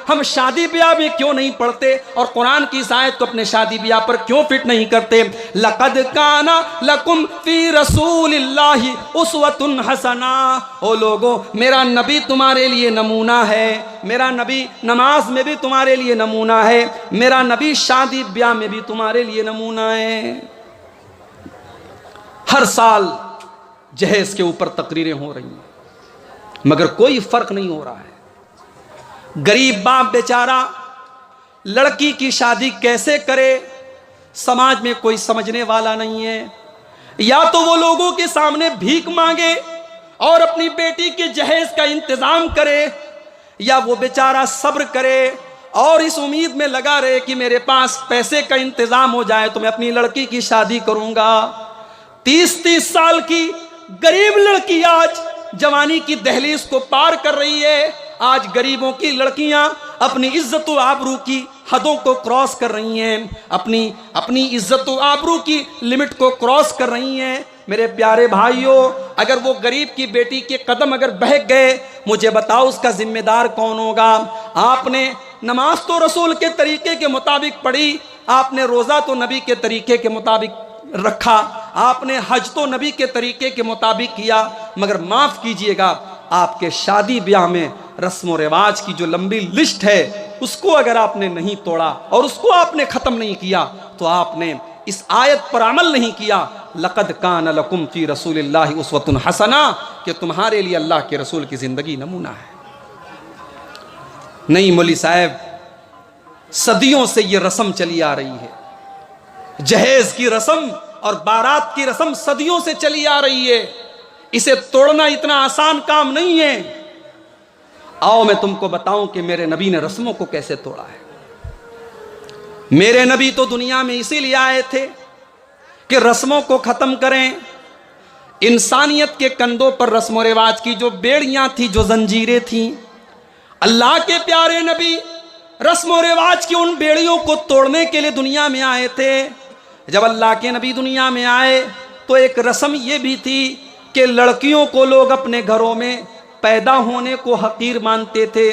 हम शादी ब्याह में क्यों नहीं पढ़ते और कुरान की इस आयत को अपने शादी ब्याह पर क्यों फिट नहीं करते? लक़द काना लकुम फी रसूलिल्लाहि उस्वतुन हसना। ओ लोगों, मेरा नबी तुम्हारे लिए नमूना है, मेरा नबी नमाज में भी तुम्हारे लिए नमूना है, मेरा नबी शादी ब्याह में भी तुम्हारे लिए नमूना है। हर साल जहेज के ऊपर तकरीरें हो रही हैं, मगर कोई फर्क नहीं हो रहा है। गरीब बाप बेचारा लड़की की शादी कैसे करे, समाज में कोई समझने वाला नहीं है। या तो वो लोगों के सामने भीख मांगे और अपनी बेटी के जहेज का इंतजाम करे, या वो बेचारा सब्र करे और इस उम्मीद में लगा रहे कि मेरे पास पैसे का इंतजाम हो जाए तो मैं अपनी लड़की की शादी करूंगा। 30-30 साल की गरीब लड़की आज जवानी की दहलीज को पार कर रही है। आज गरीबों की लड़कियां अपनी इज्जत व आबरू की हदों को क्रॉस कर रही हैं, अपनी इज्जत व आबरू की लिमिट को क्रॉस कर रही हैं। मेरे प्यारे भाइयों, अगर वो गरीब की बेटी के कदम अगर बहक गए, मुझे बताओ उसका जिम्मेदार कौन होगा? आपने नमाज तो रसूल के तरीके के मुताबिक पढ़ी, आपने रोज़ा तो नबी के तरीके के मुताबिक रखा, आपने हज तो नबी के तरीके के मुताबिक किया, मगर माफ़ कीजिएगा, आपके शादी ब्याह में रस्म व रिवाज की जो लंबी लिस्ट है उसको अगर आपने नहीं तोड़ा और उसको आपने ख़त्म नहीं किया तो आपने इस आयत पर अमल नहीं किया। लक़द कान लकुम फ़ी रसूलिल्लाहि उस्वतुन हसना, कि तुम्हारे लिए अल्लाह के रसूल की ज़िंदगी नमूना है। नहीं मौली साहब, सदियों से ये रस्म चली आ रही है, जहेज की रस्म और बारात की रस्म सदियों से चली आ रही है। इसे तोड़ना इतना आसान काम नहीं है। आओ मैं तुमको बताऊं कि मेरे नबी ने रस्मों को कैसे तोड़ा है। मेरे नबी तो दुनिया में इसीलिए आए थे कि रस्मों को ख़त्म करें। इंसानियत के कंधों पर रस्म रिवाज की जो बेड़ियां थी, जो जंजीरें थी, अल्लाह के प्यारे नबी रस्म रिवाज की उन बेड़ियों को तोड़ने के लिए दुनिया में आए थे। जब अल्लाह के नबी दुनिया में आए तो एक रस्म ये भी थी कि लड़कियों को लोग अपने घरों में पैदा होने को हकीर मानते थे।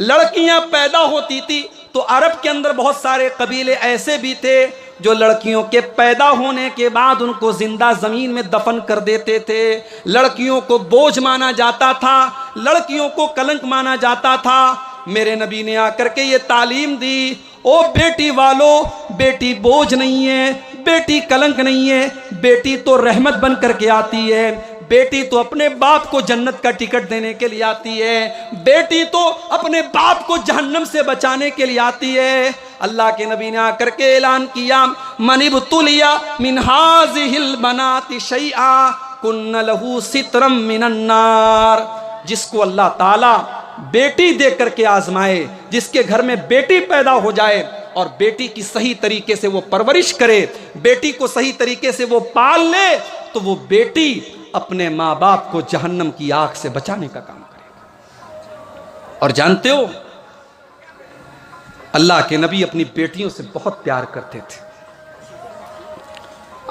लड़कियां पैदा होती थी तो अरब के अंदर बहुत सारे कबीले ऐसे भी थे जो लड़कियों के पैदा होने के बाद उनको जिंदा ज़मीन में दफन कर देते थे। लड़कियों को बोझ माना जाता था, लड़कियों को कलंक माना जाता था। मेरे नबी ने आकर के ये तालीम दी, ओ बेटी वालों, बेटी बोझ नहीं है, बेटी कलंक नहीं है, बेटी तो रहमत बन करके आती है, बेटी तो अपने बाप को जन्नत का टिकट देने के लिए आती है, बेटी तो अपने बाप को जहन्नम से बचाने के लिए आती है। अल्लाह के नबी ने आकर के ऐलान किया, मनिबतुलिया मिन हाज़िहिल बनाति शैआ कुन्न लहू सित्रम मिनन नार। जिसको अल्लाह ताला बेटी दे करके आजमाए, जिसके घर में बेटी पैदा हो जाए और बेटी की सही तरीके से वो परवरिश करे, बेटी को सही तरीके से वो पाल ले, तो वो बेटी अपने माँ बाप को जहन्नम की आग से बचाने का काम करेगा। और जानते हो, अल्लाह के नबी अपनी बेटियों से बहुत प्यार करते थे।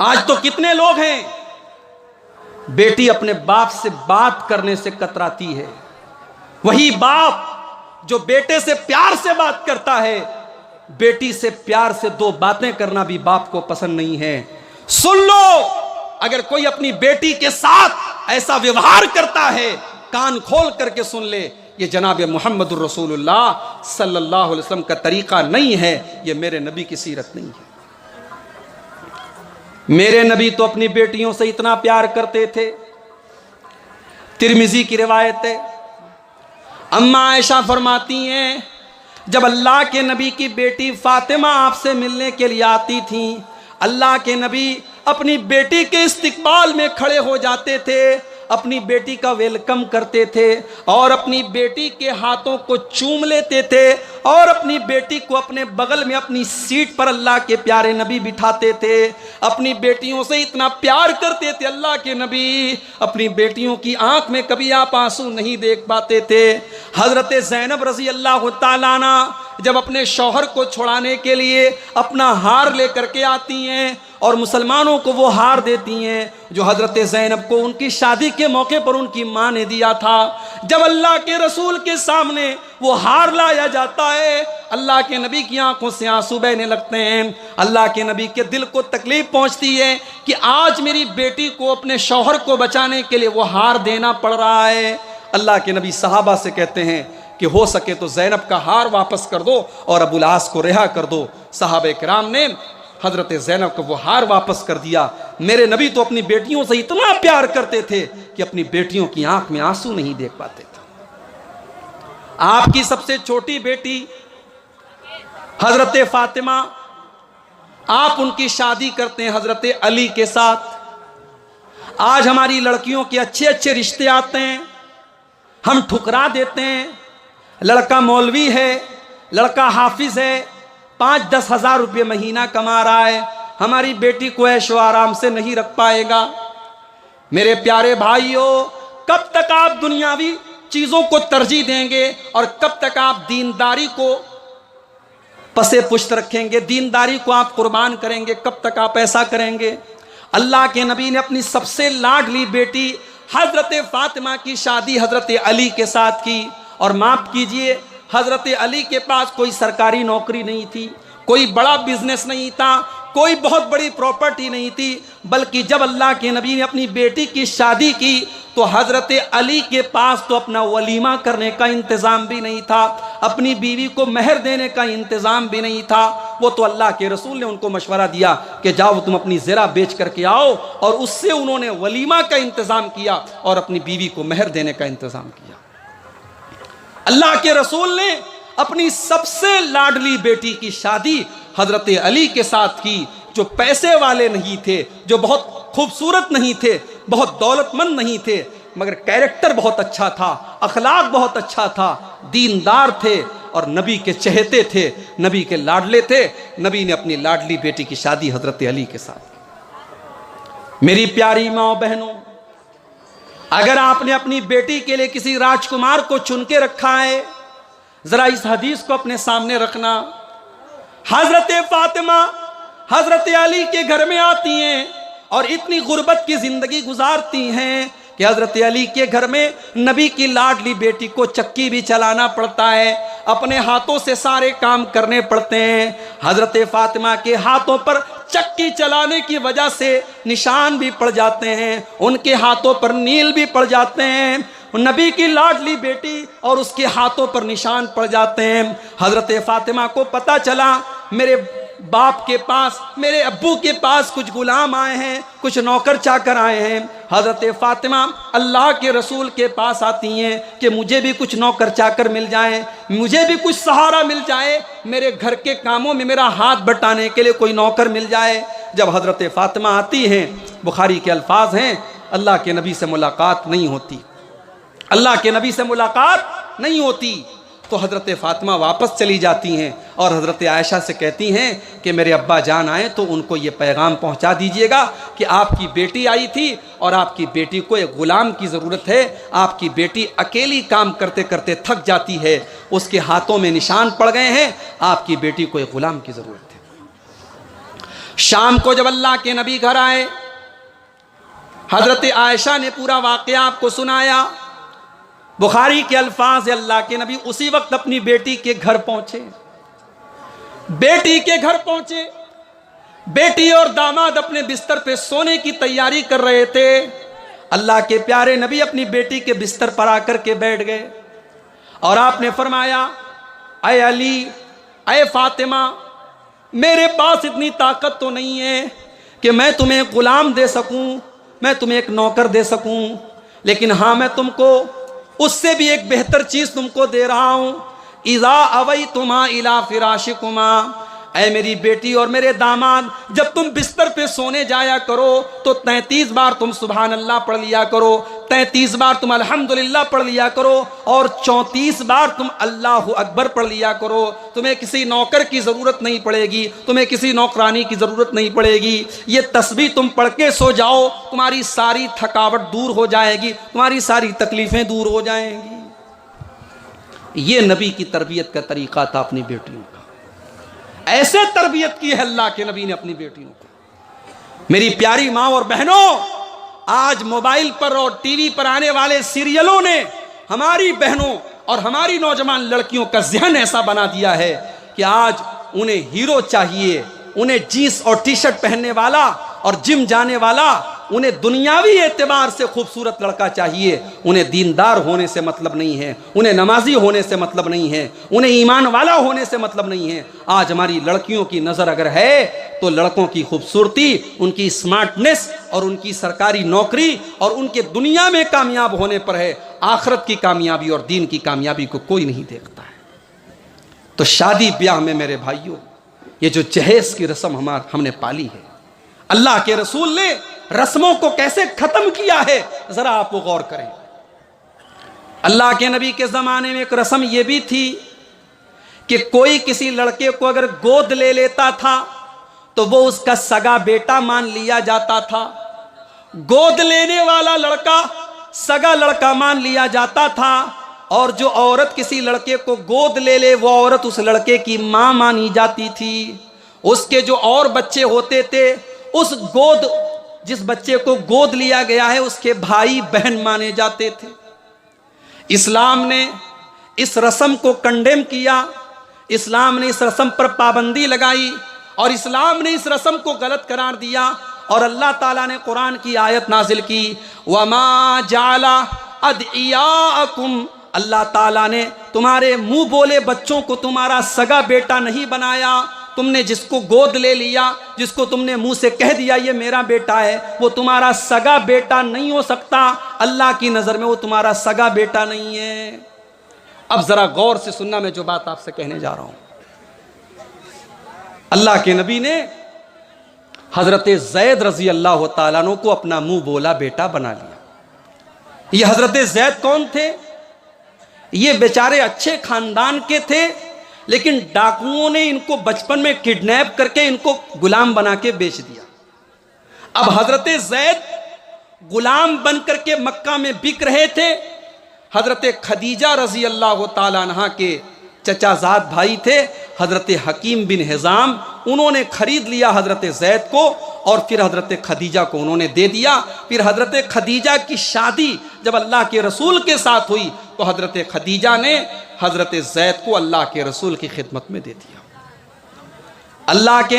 आज तो कितने लोग हैं, बेटी अपने बाप से बात करने से कतराती है। वही बाप जो बेटे से प्यार से बात करता है, बेटी से प्यार से दो बातें करना भी बाप को पसंद नहीं है। सुन लो, अगर कोई अपनी बेटी के साथ ऐसा व्यवहार करता है, कान खोल करके सुन ले, ये जनाब मुहम्मदुर रसूलुल्लाह सल्लल्लाहु अलैहि वसल्लम का तरीका नहीं है, ये मेरे नबी की सीरत नहीं है। मेरे नबी तो अपनी बेटियों से इतना प्यार करते थे। तिरमिजी की रिवायत है, अम्मा आयशा फरमाती हैं, जब अल्लाह के नबी की बेटी फातिमा आपसे मिलने के लिए आती थी, अल्लाह के नबी अपनी बेटी के इस्तकबाल में खड़े हो जाते थे, अपनी बेटी का वेलकम करते थे और अपनी बेटी के हाथों को चूम लेते थे और अपनी बेटी को अपने बगल में अपनी सीट पर अल्लाह के प्यारे नबी बिठाते थे। अपनी बेटियों से इतना प्यार करते थे अल्लाह के नबी, अपनी बेटियों की आंख में कभी आप आंसू नहीं देख पाते थे। हज़रत ज़ैनब रज़ी अल्लाह ताला अन्हा जब अपने शौहर को छुड़ाने के लिए अपना हार लेकर के आती हैं और मुसलमानों को वो हार देती हैं जो हज़रत ज़ैनब को उनकी शादी के मौके पर उनकी माँ ने दिया था। जब अल्लाह के रसूल के सामने वो हार लाया जाता है, अल्लाह के नबी की आंखों से आंसू बहने लगते हैं। अल्लाह के नबी के दिल को तकलीफ पहुंचती है कि आज मेरी बेटी को अपने शौहर को बचाने के लिए वो हार देना पड़ रहा है। अल्लाह के नबी सहाबा से कहते हैं कि हो सके तो ज़ैनब का हार वापस कर दो और अबुल आस को रिहा कर दो। सहाबे किराम ने हजरत ज़ैनब को वो हार वापस कर दिया। मेरे नबी तो अपनी बेटियों से इतना प्यार करते थे कि अपनी बेटियों की आंख में आंसू नहीं देख पाते थे। आपकी सबसे छोटी बेटी हजरत फातिमा, आप उनकी शादी करते हैं हजरत अली के साथ। आज हमारी लड़कियों के अच्छे अच्छे रिश्ते आते हैं, हम ठुकरा देते हैं। लड़का मौलवी है, लड़का हाफिज है, 5-10 हज़ार रुपये महीना कमा रहा है, हमारी बेटी को ऐशो आराम से नहीं रख पाएगा। मेरे प्यारे भाइयों, कब तक आप दुनियावी चीज़ों को तरजीह देंगे और कब तक आप दीनदारी को पसे पुष्ट रखेंगे, दीनदारी को आप कुर्बान करेंगे, कब तक आप ऐसा करेंगे? अल्लाह के नबी ने अपनी सबसे लाडली बेटी हज़रत फातिमा की शादी हज़रत अली के साथ की। और माफ़ कीजिए, हज़रत अली के पास कोई सरकारी नौकरी नहीं थी, कोई बड़ा बिजनेस नहीं था, कोई बहुत बड़ी प्रॉपर्टी नहीं थी, बल्कि जब अल्लाह के नबी ने अपनी बेटी की शादी की तो हज़रत अली के पास तो अपना वलीमा करने का इंतज़ाम भी नहीं था, अपनी बीवी को महर देने का इंतज़ाम भी नहीं था। वो तो अल्लाह के रसूल ने उनको मशवरा दिया कि जाओ तुम अपनी ज़रा बेच करके आओ, और उससे उन्होंने वलीमा का इंतज़ाम किया और अपनी बीवी को महर देने का इंतज़ाम किया। अल्लाह के रसूल ने अपनी सबसे लाडली बेटी की शादी हजरत अली के साथ की, जो पैसे वाले नहीं थे, जो बहुत खूबसूरत नहीं थे, बहुत दौलतमंद नहीं थे, मगर कैरेक्टर बहुत अच्छा था, अखलाक बहुत अच्छा था, दीनदार थे और नबी के चहेते थे, नबी के लाडले थे। नबी ने अपनी लाडली बेटी की शादी हजरत अली के साथ की। मेरी प्यारी माँ बहनों, अगर आपने अपनी बेटी के लिए किसी राजकुमार को चुन के रखा है, जरा इस हदीस को अपने सामने रखना। हजरत फातिमा हजरत अली के घर में आती हैं और इतनी गुर्बत की जिंदगी गुजारती हैं कि हजरत अली के घर में नबी की लाडली बेटी को चक्की भी चलाना पड़ता है, अपने हाथों से सारे काम करने पड़ते हैं। हजरत फातिमा के हाथों पर चक्की चलाने की वजह से निशान भी पड़ जाते हैं, उनके हाथों पर नील भी पड़ जाते हैं। नबी की लाडली बेटी और उसके हाथों पर निशान पड़ जाते हैं। हजरत फातिमा को पता चला मेरे बाप के पास, मेरे अब्बू के पास कुछ गुलाम आए हैं, कुछ नौकर चाकर आए हैं। हजरत फातिमा अल्लाह के रसूल के पास आती हैं कि मुझे भी कुछ नौकर चाकर मिल जाए, मुझे भी कुछ सहारा मिल जाए, मेरे घर के कामों में मेरा हाथ बटाने के लिए कोई नौकर मिल जाए। जब हजरत फातिमा आती हैं, बुखारी के अल्फाज हैं, अल्लाह के नबी से मुलाकात नहीं होती, अल्लाह के नबी से मुलाकात नहीं होती, तो हज़रत फ़ातिमा वापस चली जाती हैं और हज़रत आयशा से कहती हैं कि मेरे अब्बा जान आए तो उनको ये पैगाम पहुंचा दीजिएगा कि आपकी बेटी आई थी और आपकी बेटी को एक ग़ुलाम की ज़रूरत है, आपकी बेटी अकेली काम करते करते थक जाती है, उसके हाथों में निशान पड़ गए हैं, आपकी बेटी को एक ग़ुलाम की ज़रूरत है। शाम को जब अल्लाह के नबी घर आए, हज़रत आयशा ने पूरा वाक़या आपको सुनाया। बुखारी के अल्फाज, अल्लाह के नबी उसी वक्त अपनी बेटी के घर पहुंचे, बेटी के घर पहुंचे, बेटी और दामाद अपने बिस्तर पे सोने की तैयारी कर रहे थे। अल्लाह के प्यारे नबी अपनी बेटी के बिस्तर पर आकर के बैठ गए और आपने फरमाया, अय अली, अय फातिमा, मेरे पास इतनी ताकत तो नहीं है कि मैं तुम्हें गुलाम दे सकूं, मैं तुम्हें एक नौकर दे सकूं, लेकिन हाँ मैं तुमको उससे भी एक बेहतर चीज़ तुमको दे रहा हूँ। इज़ा अवई तुमा इला फिराशिकुमा, ऐ मेरी बेटी और मेरे दामाद, जब तुम बिस्तर पे सोने जाया करो तो 33 बार तुम सुभान अल्लाह पढ़ लिया करो, 33 बार तुम अल्हम्दुलिल्लाह पढ़ लिया करो और 34 बार तुम अल्लाहु अकबर पढ़ लिया करो। तुम्हें किसी नौकर की ज़रूरत नहीं पड़ेगी, तुम्हें किसी नौकरानी की ज़रूरत नहीं पड़ेगी। ये तस्बीह तुम पढ़ के सो जाओ, तुम्हारी सारी थकावट दूर हो जाएगी, तुम्हारी सारी तकलीफ़ें दूर हो जाएंगी। ये नबी की तरबियत का तरीक़ा था अपनी बेटियों का। ऐसे तरबियत की है अल्लाह के नबी ने अपनी बेटियों को। मेरी प्यारी माँ और बहनों, आज मोबाइल पर और टीवी पर आने वाले सीरियलों ने हमारी बहनों और हमारी नौजवान लड़कियों का ज़हन ऐसा बना दिया है कि आज उन्हें हीरो चाहिए, उन्हें जीन्स और टी शर्ट पहनने वाला और जिम जाने वाला, उन्हें दुनियावी एतबार से खूबसूरत लड़का चाहिए। उन्हें दीनदार होने से मतलब नहीं है, उन्हें नमाजी होने से मतलब नहीं है, उन्हें ईमान वाला होने से मतलब नहीं है। आज हमारी लड़कियों की नज़र अगर है तो लड़कों की खूबसूरती, उनकी स्मार्टनेस और उनकी सरकारी नौकरी और उनके दुनिया में कामयाब होने पर है। आखिरत की कामयाबी और दीन की कामयाबी को कोई नहीं देखता है। तो शादी ब्याह में मेरे भाइयों, ये जो जहेज की रस्म हमने पाली है, अल्लाह के रसूल ने रस्मों को कैसे खत्म किया है, जरा आप वो गौर करें। अल्लाह के नबी के जमाने में एक रस्म यह भी थी कि कोई किसी लड़के को अगर गोद ले लेता था तो वो उसका सगा बेटा मान लिया जाता था। गोद लेने वाला लड़का सगा लड़का मान लिया जाता था, और जो औरत किसी लड़के को गोद ले ले वो औरत उस लड़के की मां मानी जाती थी। उसके जो और बच्चे होते थे, उस जिस बच्चे को गोद लिया गया है उसके भाई बहन माने जाते थे। इस्लाम ने इस रस्म को कंडेम किया, इस्लाम ने इस रस्म पर पाबंदी लगाई और इस्लाम ने इस रस्म को गलत करार दिया। और अल्लाह ताला ने कुरान की आयत नाजिल की, वमा जाला अदइयाकुम, अल्लाह ताला ने तुम्हारे मुंह बोले बच्चों को तुम्हारा सगा बेटा नहीं बनाया। तुमने जिसको गोद ले लिया, जिसको तुमने मुंह से कह दिया ये मेरा बेटा है, वो तुम्हारा सगा बेटा नहीं हो सकता। अल्लाह की नज़र में वो तुम्हारा सगा बेटा नहीं है। अब ज़रा गौर से सुनना, मैं जो बात आपसे कहने जा रहा हूँ। अल्लाह के नबी ने हज़रत ज़ैद रज़ी अल्लाह तआला अन्हु को अपना मुंह बोला बेटा बना लिया। ये हज़रत ज़ैद कौन थे? ये बेचारे अच्छे खानदान के थे, लेकिन डाकुओं ने इनको बचपन में किडनैप करके इनको गुलाम बना के बेच दिया। अब हजरत ज़ैद गुलाम बन करके मक्का में बिक रहे थे। हजरत खदीजा रजी अल्लाह ताला अन्हा के चचाजाद भाई थे हजरत हकीम बिन हिजाम, उन्होंने खरीद लिया हजरत ज़ैद को और फिर हजरत खदीजा को उन्होंने दे दिया। फिर हजरत खदीजा की शादी जब अल्लाह के रसूल के साथ हुई तो हजरत खदीजा ने हजरत ज़ैद को अल्लाह के रसूल की खिदमत में दे दिया। अल्लाह के